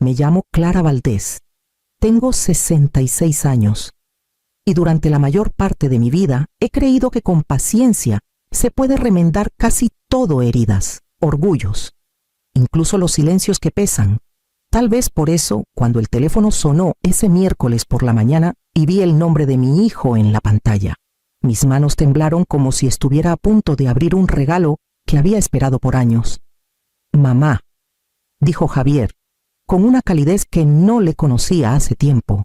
Me llamo Clara Valdés. Tengo 66 años. Y durante la mayor parte de mi vida he creído que con paciencia se puede remendar casi todo: heridas, orgullos, incluso los silencios que pesan. Tal vez por eso, cuando el teléfono sonó ese miércoles por la mañana y vi el nombre de mi hijo en la pantalla, mis manos temblaron como si estuviera a punto de abrir un regalo que había esperado por años. «Mamá», dijo Javier, con una calidez que no le conocía hace tiempo.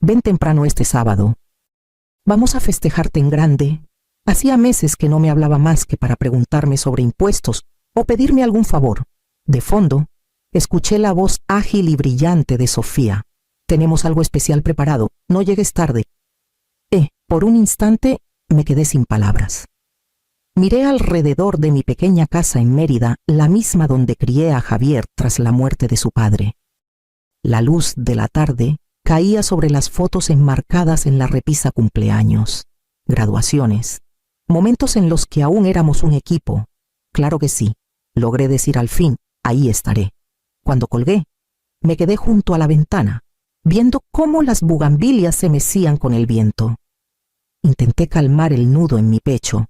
«Ven temprano este sábado. Vamos a festejarte en grande». Hacía meses que no me hablaba más que para preguntarme sobre impuestos o pedirme algún favor. De fondo, escuché la voz ágil y brillante de Sofía. «Tenemos algo especial preparado. No llegues tarde». Por un instante me quedé sin palabras. Miré alrededor de mi pequeña casa en Mérida, la misma donde crié a Javier tras la muerte de su padre. La luz de la tarde caía sobre las fotos enmarcadas en la repisa: cumpleaños, graduaciones, momentos en los que aún éramos un equipo. Claro que sí, logré decir al fin: ahí estaré. Cuando colgué, me quedé junto a la ventana, viendo cómo las bugambilias se mecían con el viento. Intenté calmar el nudo en mi pecho.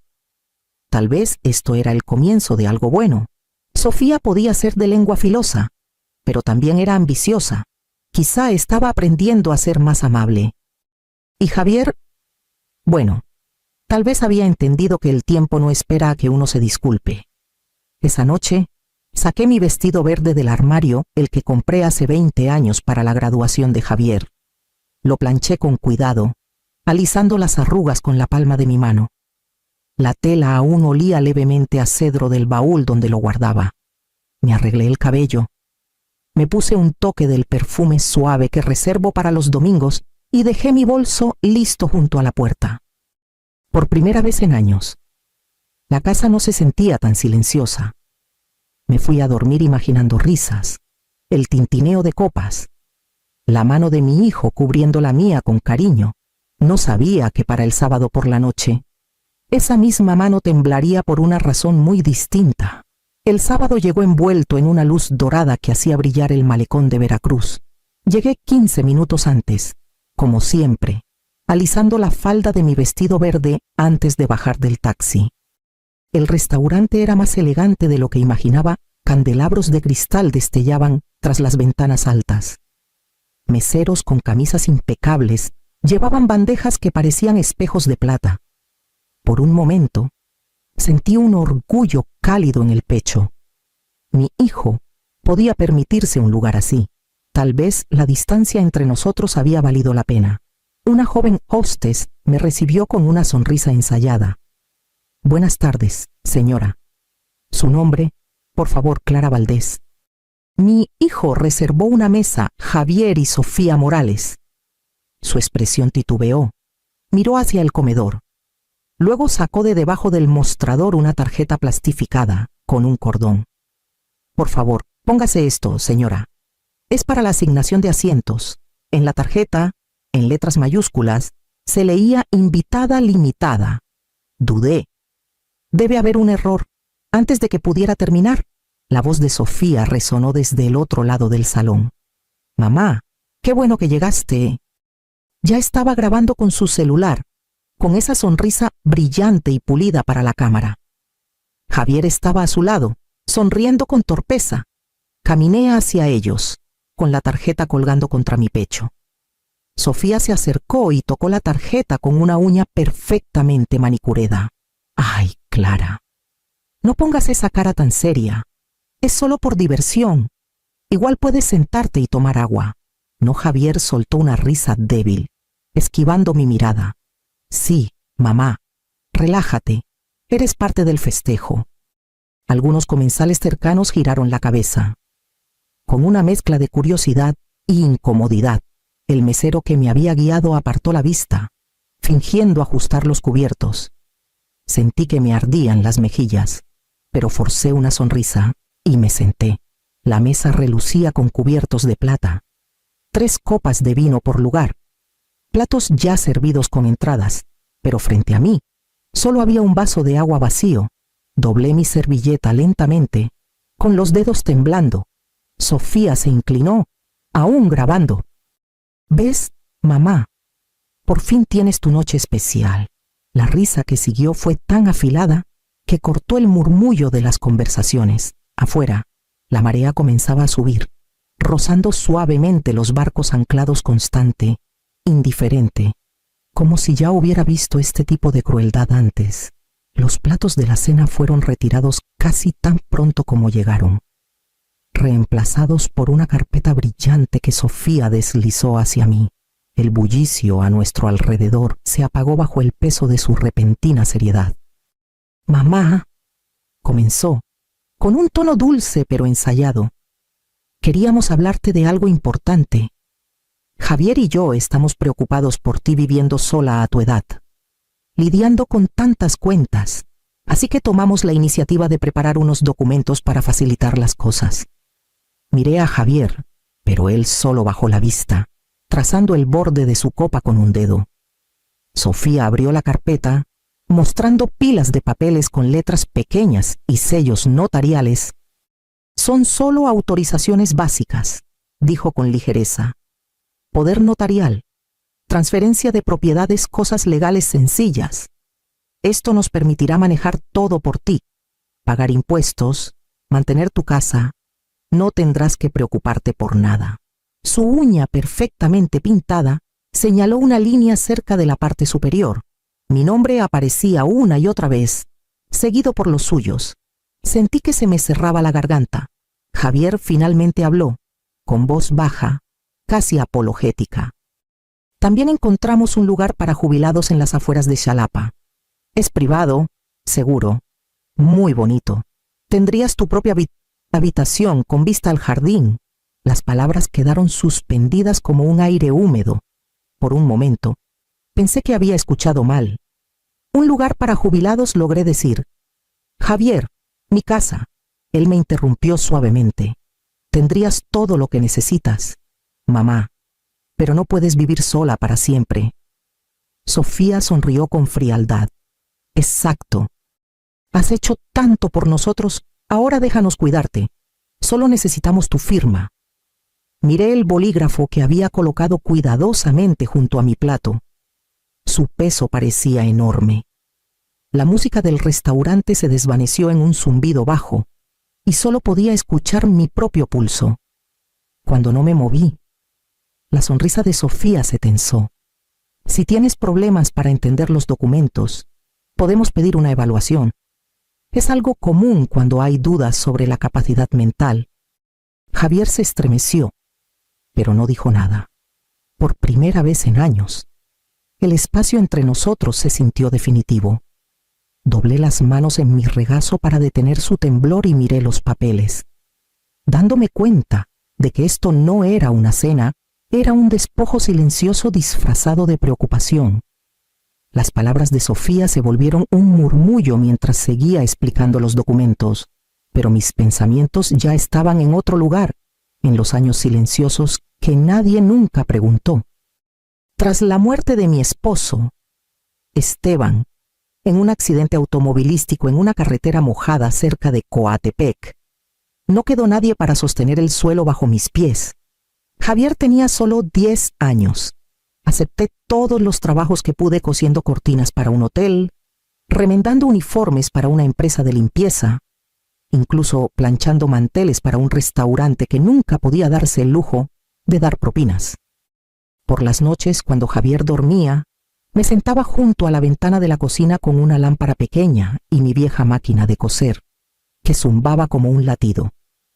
Tal vez esto era el comienzo de algo bueno. Sofía podía ser de lengua filosa, pero también era ambiciosa. Quizá estaba aprendiendo a ser más amable. Y Javier, bueno, tal vez había entendido que el tiempo no espera a que uno se disculpe. Esa noche, saqué mi vestido verde del armario, el que compré hace 20 años para la graduación de Javier. Lo planché con cuidado, alisando las arrugas con la palma de mi mano. La tela aún olía levemente a cedro del baúl donde lo guardaba. Me arreglé el cabello. Me puse un toque del perfume suave que reservo para los domingos y dejé mi bolso listo junto a la puerta. Por primera vez en años, la casa no se sentía tan silenciosa. Me fui a dormir imaginando risas, el tintineo de copas, la mano de mi hijo cubriendo la mía con cariño. No sabía que para el sábado por la noche, esa misma mano temblaría por una razón muy distinta. El sábado llegó envuelto en una luz dorada que hacía brillar el malecón de Veracruz. Llegué 15 minutos antes, como siempre, alisando la falda de mi vestido verde antes de bajar del taxi. El restaurante era más elegante de lo que imaginaba. Candelabros de cristal destellaban tras las ventanas altas. Meseros con camisas impecables llevaban bandejas que parecían espejos de plata. Por un momento, sentí un orgullo cálido en el pecho. Mi hijo podía permitirse un lugar así. Tal vez la distancia entre nosotros había valido la pena. Una joven hostess me recibió con una sonrisa ensayada. «Buenas tardes, señora. Su nombre, por favor, Clara Valdés». Mi hijo reservó una mesa, Javier y Sofía Morales. Su expresión titubeó. Miró hacia el comedor. Luego sacó de debajo del mostrador una tarjeta plastificada con un cordón. «Por favor, póngase esto, señora. Es para la asignación de asientos». En la tarjeta, en letras mayúsculas, se leía «Invitada limitada». Dudé. Debe haber un error. Antes de que pudiera terminar, la voz de Sofía resonó desde el otro lado del salón. «Mamá, qué bueno que llegaste». Ya estaba grabando con su celular, con esa sonrisa brillante y pulida para la cámara. Javier estaba a su lado, sonriendo con torpeza. Caminé hacia ellos, con la tarjeta colgando contra mi pecho. Sofía se acercó y tocó la tarjeta con una uña perfectamente manicurada. «Ay, Clara, no pongas esa cara tan seria. Es solo por diversión. Igual puedes sentarte y tomar agua». No, Javier soltó una risa débil, esquivando mi mirada. «Sí, mamá, relájate. Eres parte del festejo». Algunos comensales cercanos giraron la cabeza. Con una mezcla de curiosidad e incomodidad, el mesero que me había guiado apartó la vista, fingiendo ajustar los cubiertos. Sentí que me ardían las mejillas, pero forcé una sonrisa y me senté. La mesa relucía con cubiertos de plata. 3 copas de vino por lugar. Platos ya servidos con entradas, pero frente a mí solo había un vaso de agua vacío. Doblé mi servilleta lentamente, con los dedos temblando. Sofía se inclinó, aún grabando. ¿Ves, mamá? Por fin tienes tu noche especial. La risa que siguió fue tan afilada que cortó el murmullo de las conversaciones. Afuera, la marea comenzaba a subir, rozando suavemente los barcos anclados constante, indiferente, como si ya hubiera visto este tipo de crueldad antes. Los platos de la cena fueron retirados casi tan pronto como llegaron, reemplazados por una carpeta brillante que Sofía deslizó hacia mí. El bullicio a nuestro alrededor se apagó bajo el peso de su repentina seriedad. «Mamá», comenzó, con un tono dulce pero ensayado, «queríamos hablarte de algo importante. Javier y yo estamos preocupados por ti viviendo sola a tu edad, lidiando con tantas cuentas, así que tomamos la iniciativa de preparar unos documentos para facilitar las cosas». Miré a Javier, pero él solo bajó la vista, trazando el borde de su copa con un dedo. Sofía abrió la carpeta, mostrando pilas de papeles con letras pequeñas y sellos notariales. «Son solo autorizaciones básicas», dijo con ligereza. «Poder notarial, transferencia de propiedades, cosas legales sencillas. Esto nos permitirá manejar todo por ti, pagar impuestos, mantener tu casa. No tendrás que preocuparte por nada». Su uña perfectamente pintada señaló una línea cerca de la parte superior. Mi nombre aparecía una y otra vez, seguido por los suyos. Sentí que se me cerraba la garganta. Javier finalmente habló, con voz baja, casi apologética. «También encontramos un lugar para jubilados en las afueras de Xalapa. Es privado, seguro, muy bonito. Tendrías tu propia habitación con vista al jardín». Las palabras quedaron suspendidas como un aire húmedo. Por un momento, pensé que había escuchado mal. «Un lugar para jubilados», logré decir. «Javier, mi casa». Él me interrumpió suavemente. «Tendrías todo lo que necesitas, mamá, pero no puedes vivir sola para siempre». Sofía sonrió con frialdad. «Exacto. Has hecho tanto por nosotros, ahora déjanos cuidarte. Solo necesitamos tu firma». Miré el bolígrafo que había colocado cuidadosamente junto a mi plato. Su peso parecía enorme. La música del restaurante se desvaneció en un zumbido bajo y solo podía escuchar mi propio pulso. Cuando no me moví, la sonrisa de Sofía se tensó. «Si tienes problemas para entender los documentos, podemos pedir una evaluación. Es algo común cuando hay dudas sobre la capacidad mental». Javier se estremeció, pero no dijo nada. Por primera vez en años, el espacio entre nosotros se sintió definitivo. Doblé las manos en mi regazo para detener su temblor y miré los papeles. Dándome cuenta de que esto no era una cena, era un despojo silencioso disfrazado de preocupación. Las palabras de Sofía se volvieron un murmullo mientras seguía explicando los documentos, pero mis pensamientos ya estaban en otro lugar, en los años silenciosos que nadie nunca preguntó. Tras la muerte de mi esposo, Esteban, en un accidente automovilístico en una carretera mojada cerca de Coatepec, no quedó nadie para sostener el suelo bajo mis pies. Javier tenía solo 10 años. Acepté todos los trabajos que pude cosiendo cortinas para un hotel, remendando uniformes para una empresa de limpieza, incluso planchando manteles para un restaurante que nunca podía darse el lujo de dar propinas. Por las noches, cuando Javier dormía, me sentaba junto a la ventana de la cocina con una lámpara pequeña y mi vieja máquina de coser, que zumbaba como un latido.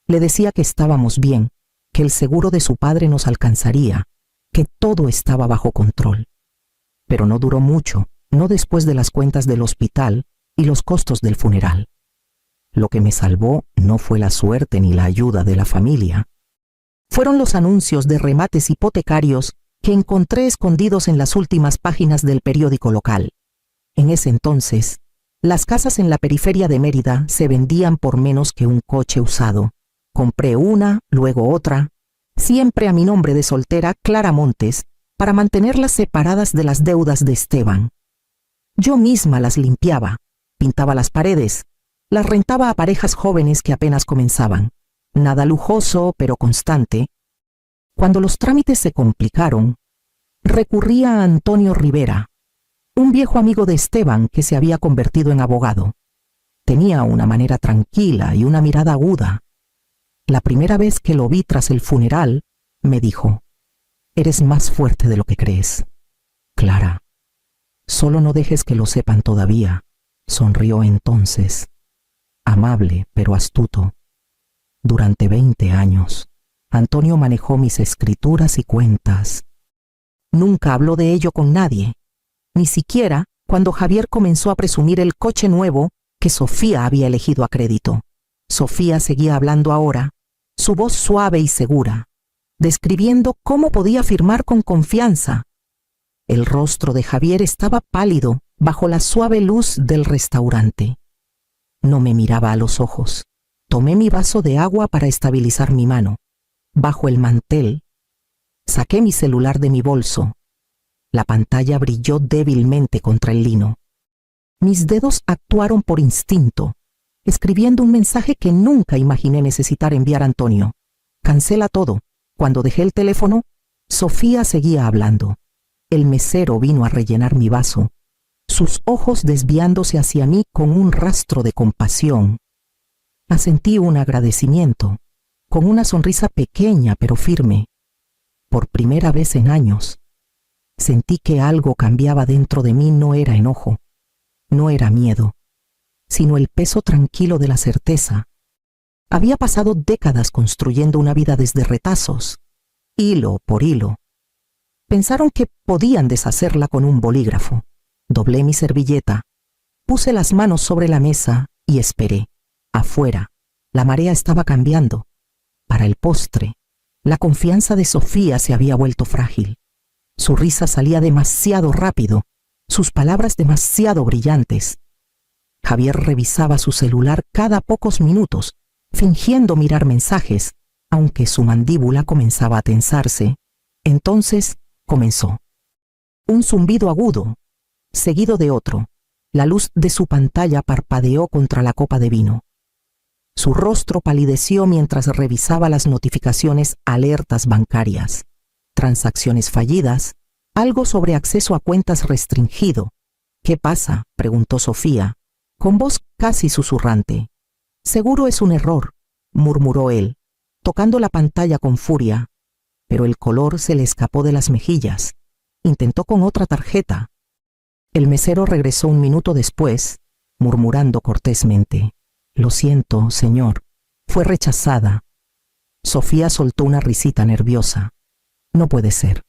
Le decía que estábamos bien, que el seguro de su padre nos alcanzaría, que todo estaba bajo control. Pero no duró mucho, no después de las cuentas del hospital y los costos del funeral. Lo que me salvó no fue la suerte ni la ayuda de la familia. Fueron los anuncios de remates hipotecarios que encontré escondidos en las últimas páginas del periódico local. En ese entonces, las casas en la periferia de Mérida se vendían por menos que un coche usado. Compré una, luego otra, siempre a mi nombre de soltera, Clara Montes, para mantenerlas separadas de las deudas de Esteban. Yo misma las limpiaba, pintaba las paredes, las rentaba a parejas jóvenes que apenas comenzaban. Nada lujoso, pero constante. Cuando los trámites se complicaron, recurrí a Antonio Rivera, un viejo amigo de Esteban que se había convertido en abogado. Tenía una manera tranquila y una mirada aguda. La primera vez que lo vi tras el funeral, me dijo: «Eres más fuerte de lo que crees, Clara. Solo no dejes que lo sepan todavía», sonrió entonces, amable pero astuto. Durante 20 años, Antonio manejó mis escrituras y cuentas. Nunca habló de ello con nadie, ni siquiera cuando Javier comenzó a presumir el coche nuevo que Sofía había elegido a crédito. Sofía seguía hablando ahora, su voz suave y segura, describiendo cómo podía firmar con confianza. El rostro de Javier estaba pálido bajo la suave luz del restaurante. No me miraba a los ojos. Tomé mi vaso de agua para estabilizar mi mano. Bajo el mantel, saqué mi celular de mi bolso. La pantalla brilló débilmente contra el lino. Mis dedos actuaron por instinto, escribiendo un mensaje que nunca imaginé necesitar enviar a Antonio. Cancela todo. Cuando dejé el teléfono, Sofía seguía hablando. El mesero vino a rellenar mi vaso, sus ojos desviándose hacia mí con un rastro de compasión. Asentí un agradecimiento, con una sonrisa pequeña pero firme. Por primera vez en años, sentí que algo cambiaba dentro de mí. No era enojo, no era miedo, sino el peso tranquilo de la certeza. Había pasado décadas construyendo una vida desde retazos, hilo por hilo. Pensaron que podían deshacerla con un bolígrafo. Doblé mi servilleta, puse las manos sobre la mesa y esperé. Afuera, la marea estaba cambiando. Para el postre, la confianza de Sofía se había vuelto frágil. Su risa salía demasiado rápido, sus palabras demasiado brillantes. Javier revisaba su celular cada pocos minutos, fingiendo mirar mensajes, aunque su mandíbula comenzaba a tensarse. Entonces comenzó. Un zumbido agudo, seguido de otro. La luz de su pantalla parpadeó contra la copa de vino. Su rostro palideció mientras revisaba las notificaciones, alertas bancarias, transacciones fallidas, algo sobre acceso a cuentas restringido. «¿Qué pasa?», preguntó Sofía, con voz casi susurrante. «Seguro es un error», murmuró él, tocando la pantalla con furia, pero el color se le escapó de las mejillas. Intentó con otra tarjeta. El mesero regresó un minuto después, murmurando cortésmente: «Lo siento, señor, fue rechazada». Sofía soltó una risita nerviosa. «No puede ser.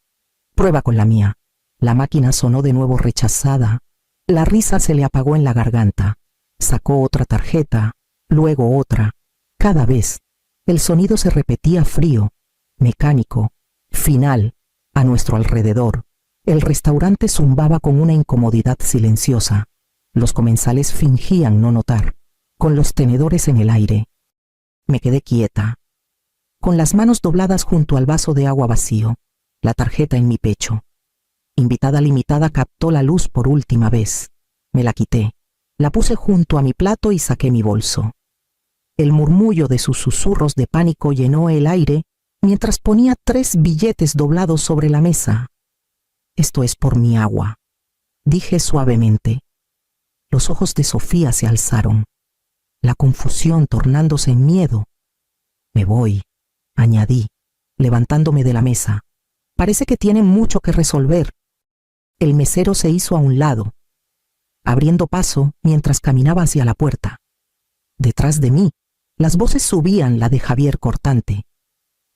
Prueba con la mía». La máquina sonó de nuevo rechazada. La risa se le apagó en la garganta. Sacó otra tarjeta, luego otra. Cada vez, el sonido se repetía frío, mecánico, final, a nuestro alrededor. El restaurante zumbaba con una incomodidad silenciosa. Los comensales fingían no notar, con los tenedores en el aire. Me quedé quieta, con las manos dobladas junto al vaso de agua vacío, la tarjeta en mi pecho. Invitada limitada captó la luz por última vez. Me la quité, la puse junto a mi plato y saqué mi bolso. El murmullo de sus susurros de pánico llenó el aire mientras ponía 3 billetes doblados sobre la mesa. «Esto es por mi agua», dije suavemente. Los ojos de Sofía se alzaron, la confusión tornándose en miedo. «Me voy», añadí, levantándome de la mesa. «Parece que tienen mucho que resolver». El mesero se hizo a un lado, abriendo paso mientras caminaba hacia la puerta. Detrás de mí, las voces subían, la de Javier cortante,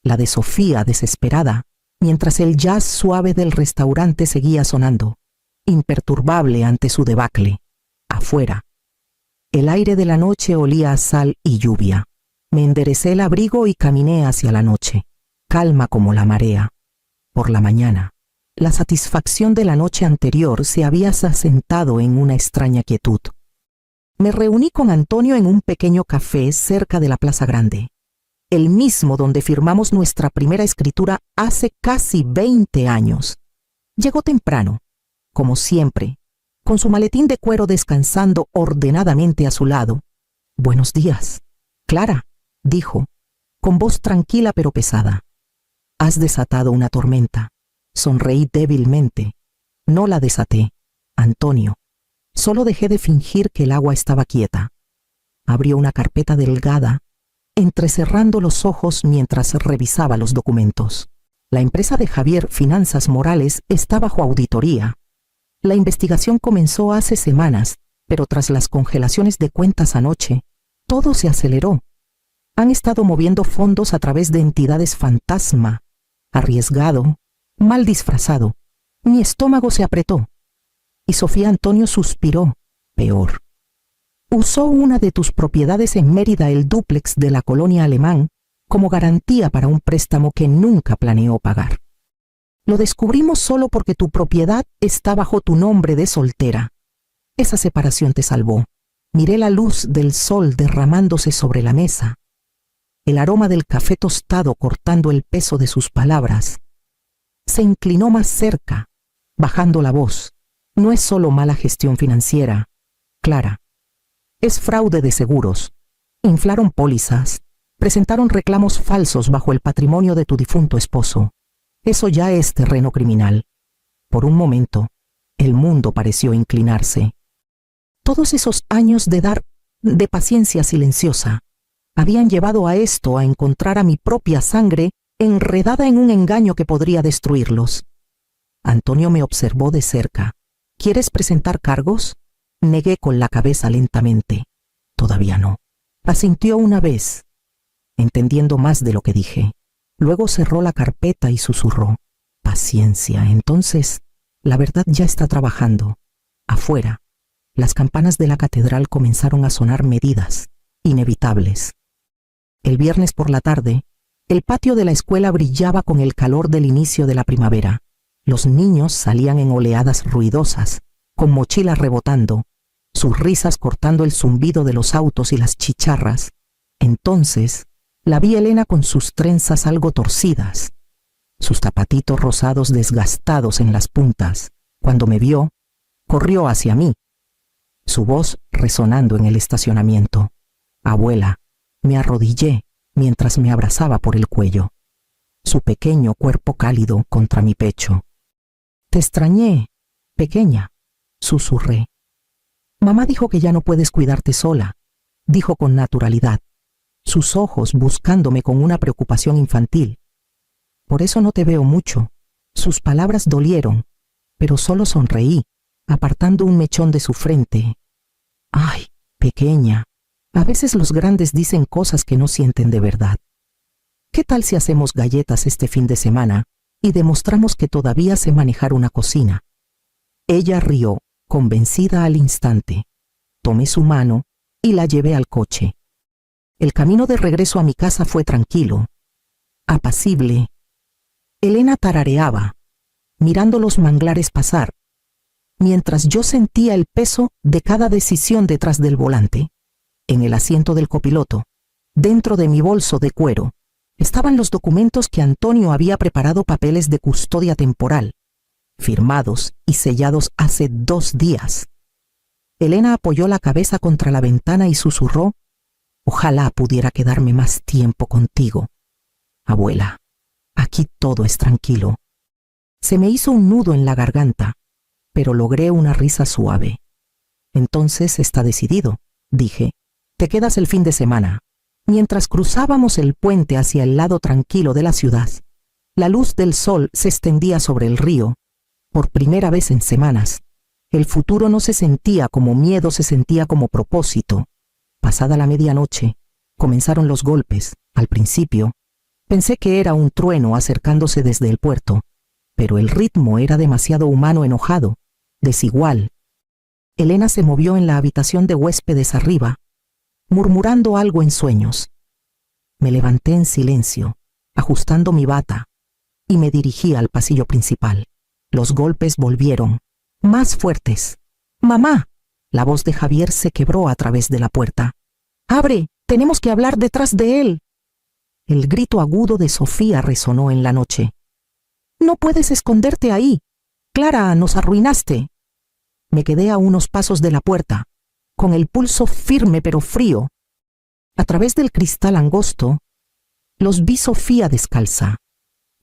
la de Sofía desesperada, mientras el jazz suave del restaurante seguía sonando, imperturbable ante su debacle. Afuera, el aire de la noche olía a sal y lluvia. Me enderecé el abrigo y caminé hacia la noche, calma como la marea. Por la mañana, la satisfacción de la noche anterior se había asentado en una extraña quietud. Me reuní con Antonio en un pequeño café cerca de la Plaza Grande, el mismo donde firmamos nuestra primera escritura hace casi 20 años. Llegó temprano, como siempre, con su maletín de cuero descansando ordenadamente a su lado. «Buenos días, Clara», dijo, con voz tranquila pero pesada. Has desatado una tormenta. Sonreí débilmente. No la desaté, Antonio. Solo dejé de fingir que el agua estaba quieta. Abrió una carpeta delgada, entrecerrando los ojos mientras revisaba los documentos. La empresa de Javier, Finanzas Morales, está bajo auditoría. La investigación comenzó hace semanas, pero tras las congelaciones de cuentas anoche, todo se aceleró. Han estado moviendo fondos a través de entidades fantasma. Arriesgado, mal disfrazado. Mi estómago se apretó. Y Sofía Antonio suspiró. Peor. Usó una de tus propiedades en Mérida, el dúplex de la colonia Alemán, como garantía para un préstamo que nunca planeó pagar. Lo descubrimos solo porque tu propiedad está bajo tu nombre de soltera. Esa separación te salvó. Miré la luz del sol derramándose sobre la mesa, el aroma del café tostado cortando el peso de sus palabras. Se inclinó más cerca, bajando la voz. No es solo mala gestión financiera, Clara. Es fraude de seguros. Inflaron pólizas, presentaron reclamos falsos bajo el patrimonio de tu difunto esposo. Eso ya es terreno criminal. Por un momento, el mundo pareció inclinarse. Todos esos años de paciencia silenciosa habían llevado a esto, a encontrar a mi propia sangre enredada en un engaño que podría destruirlos. Antonio me observó de cerca. ¿Quieres presentar cargos? Negué con la cabeza lentamente. Todavía no. Asintió una vez, entendiendo más de lo que dije. Luego cerró la carpeta y susurró. Paciencia. Entonces, la verdad ya está trabajando. Afuera, las campanas de la catedral comenzaron a sonar medidas, inevitables. El viernes por la tarde, el patio de la escuela brillaba con el calor del inicio de la primavera. Los niños salían en oleadas ruidosas, con mochilas rebotando, sus risas cortando el zumbido de los autos y las chicharras. Entonces, la vi Elena con sus trenzas algo torcidas, sus zapatitos rosados desgastados en las puntas. Cuando me vio, corrió hacia mí, su voz resonando en el estacionamiento. Abuela, me arrodillé mientras me abrazaba por el cuello, su pequeño cuerpo cálido contra mi pecho. Te extrañé, pequeña, susurré. Mamá dijo que ya no puedes cuidarte sola, dijo con naturalidad, sus ojos buscándome con una preocupación infantil. Por eso no te veo mucho. Sus palabras dolieron, pero solo sonreí, apartando un mechón de su frente. Ay, pequeña, a veces los grandes dicen cosas que no sienten de verdad. ¿Qué tal si hacemos galletas este fin de semana y demostramos que todavía sé manejar una cocina? Ella rió, convencida al instante. Tomé su mano y la llevé al coche. El camino de regreso a mi casa fue tranquilo, apacible. Elena tarareaba, mirando los manglares pasar, mientras yo sentía el peso de cada decisión detrás del volante. En el asiento del copiloto, dentro de mi bolso de cuero, estaban los documentos que Antonio había preparado, papeles de custodia temporal, firmados y sellados hace 2 días. Elena apoyó la cabeza contra la ventana y susurró: ojalá pudiera quedarme más tiempo contigo. Abuela, aquí todo es tranquilo. Se me hizo un nudo en la garganta, pero logré una risa suave. Entonces está decidido, dije. Te quedas el fin de semana. Mientras cruzábamos el puente hacia el lado tranquilo de la ciudad, la luz del sol se extendía sobre el río. Por primera vez en semanas, el futuro no se sentía como miedo, se sentía como propósito. Pasada la medianoche, comenzaron los golpes. Al principio, pensé que era un trueno acercándose desde el puerto, pero el ritmo era demasiado humano, enojado, desigual. Elena se movió en la habitación de huéspedes arriba, murmurando algo en sueños. Me levanté en silencio, ajustando mi bata, y me dirigí al pasillo principal. Los golpes volvieron, más fuertes. ¡Mamá! La voz de Javier se quebró a través de la puerta. ¡Abre! ¡Tenemos que hablar detrás de él! El grito agudo de Sofía resonó en la noche. ¡No puedes esconderte ahí! ¡Clara, nos arruinaste! Me quedé a unos pasos de la puerta, con el pulso firme pero frío. A través del cristal angosto, Los vi Sofía descalza,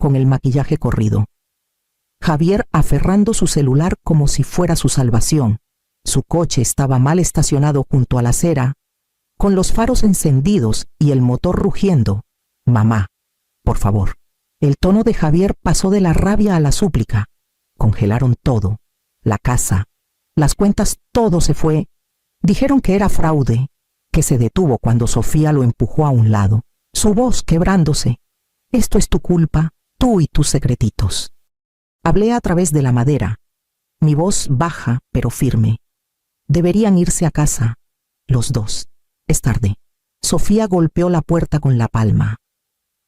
con el maquillaje corrido. Javier aferrando su celular como si fuera su salvación. Su coche estaba mal estacionado junto a la acera, con los faros encendidos y el motor rugiendo. Mamá, por favor. El tono de Javier pasó de la rabia a la súplica. Congelaron todo, la casa, las cuentas, todo se fue. Dijeron que era fraude, que se detuvo cuando Sofía lo empujó a un lado, su voz quebrándose. Esto es tu culpa, tú y tus secretitos. Hablé a través de la madera, mi voz baja pero firme. Deberían irse a casa, los dos. Es tarde. Sofía golpeó la puerta con la palma.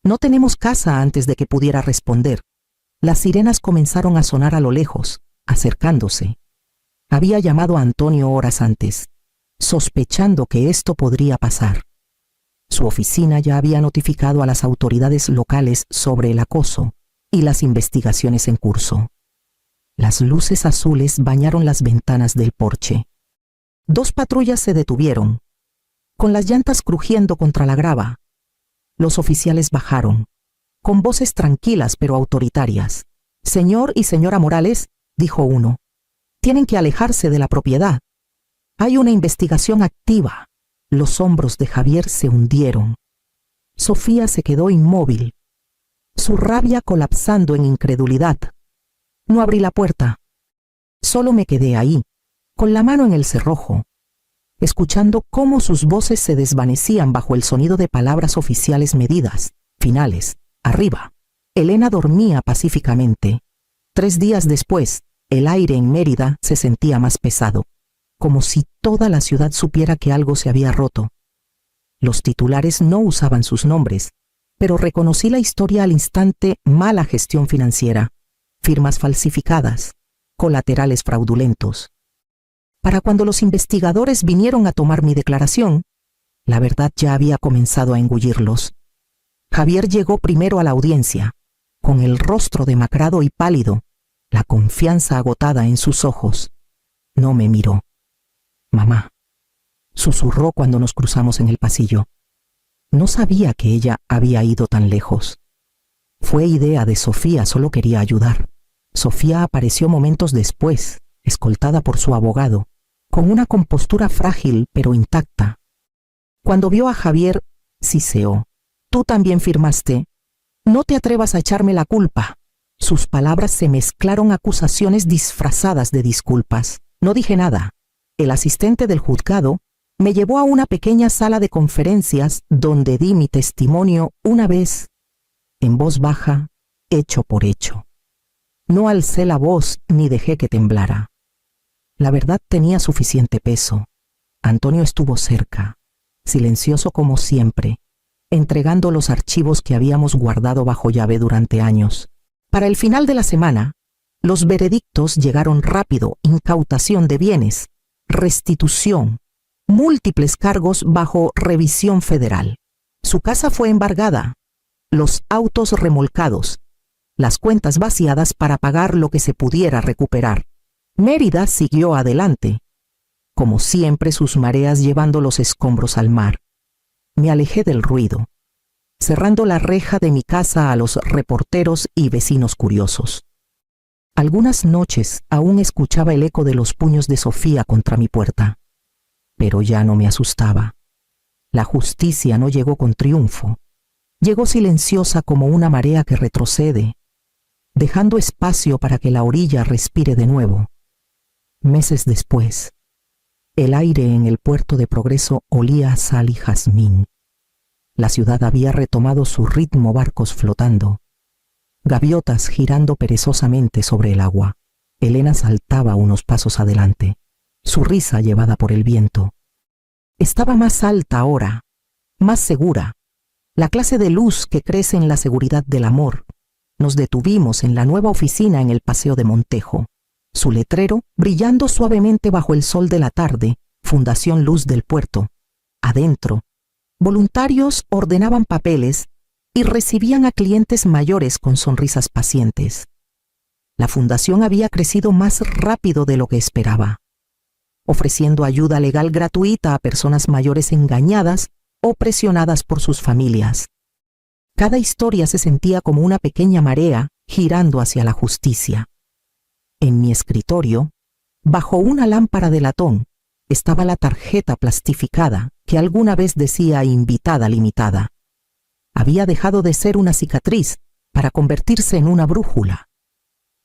No tenemos casa. Antes de que pudiera responder, las sirenas comenzaron a sonar a lo lejos, acercándose. Había llamado a Antonio horas antes, sospechando que esto podría pasar. Su oficina ya había notificado a las autoridades locales sobre el acoso y las investigaciones en curso. Las luces azules bañaron las ventanas del porche. 2 patrullas se detuvieron, con las llantas crujiendo contra la grava. Los oficiales bajaron, con voces tranquilas pero autoritarias. «Señor y señora Morales», dijo uno, «tienen que alejarse de la propiedad. Hay una investigación activa». Los hombros de Javier se hundieron. Sofía se quedó inmóvil, su rabia colapsando en incredulidad. No abrí la puerta. Solo me quedé ahí, con la mano en el cerrojo, escuchando cómo sus voces se desvanecían bajo el sonido de palabras oficiales medidas, finales, arriba. Elena dormía pacíficamente. 3 días después, el aire en Mérida se sentía más pesado, como si toda la ciudad supiera que algo se había roto. Los titulares no usaban sus nombres, pero reconocí la historia al instante: mala gestión financiera, firmas falsificadas, colaterales fraudulentos. Para cuando los investigadores vinieron a tomar mi declaración, la verdad ya había comenzado a engullirlos. Javier llegó primero a la audiencia, con el rostro demacrado y pálido, la confianza agotada en sus ojos. No me miró. «Mamá», susurró cuando nos cruzamos en el pasillo. No sabía que ella había ido tan lejos. Fue idea de Sofía, solo quería ayudar. Sofía apareció momentos después, escoltada por su abogado, con una compostura frágil pero intacta. Cuando vio a Javier, siseó: «Tú también firmaste. No te atrevas a echarme la culpa». Sus palabras se mezclaron acusaciones disfrazadas de disculpas. No dije nada. El asistente del juzgado me llevó a una pequeña sala de conferencias donde di mi testimonio una vez, en voz baja, hecho por hecho. No alcé la voz ni dejé que temblara. La verdad tenía suficiente peso. Antonio estuvo cerca, silencioso como siempre, entregando los archivos que habíamos guardado bajo llave durante años. Para el final de la semana, los veredictos llegaron rápido: incautación de bienes, restitución, múltiples cargos bajo revisión federal. Su casa fue embargada, los autos remolcados, las cuentas vaciadas para pagar lo que se pudiera recuperar. Mérida siguió adelante, como siempre, sus mareas llevando los escombros al mar. Me alejé del ruido, cerrando la reja de mi casa a los reporteros y vecinos curiosos. Algunas noches aún escuchaba el eco de los puños de Sofía contra mi puerta, pero ya no me asustaba. La justicia no llegó con triunfo, llegó silenciosa como una marea que retrocede, dejando espacio para que la orilla respire de nuevo. Meses después, el aire en el puerto de Progreso olía a sal y jazmín. La ciudad había retomado su ritmo, barcos flotando, gaviotas girando perezosamente sobre el agua. Elena saltaba unos pasos adelante, su risa llevada por el viento. Estaba más alta ahora, más segura, la clase de luz que crece en la seguridad del amor. Nos detuvimos en la nueva oficina en el Paseo de Montejo, su letrero brillando suavemente bajo el sol de la tarde: Fundación Luz del Puerto. Adentro, voluntarios ordenaban papeles y recibían a clientes mayores con sonrisas pacientes. La fundación había crecido más rápido de lo que esperaba, ofreciendo ayuda legal gratuita a personas mayores engañadas o presionadas por sus familias. Cada historia se sentía como una pequeña marea girando hacia la justicia. En mi escritorio, bajo una lámpara de latón, estaba la tarjeta plastificada que alguna vez decía invitada limitada. Había dejado de ser una cicatriz para convertirse en una brújula,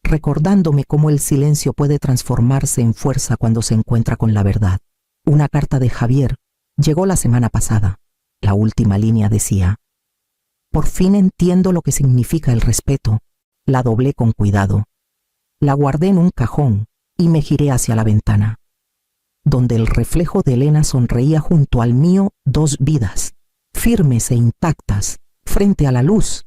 recordándome cómo el silencio puede transformarse en fuerza cuando se encuentra con la verdad. Una carta de Javier llegó la semana pasada. La última línea decía: por fin entiendo lo que significa el respeto. La doblé con cuidado. La guardé en un cajón y me giré hacia la ventana, donde el reflejo de Elena sonreía junto al mío 2 vidas, firmes e intactas, frente a la luz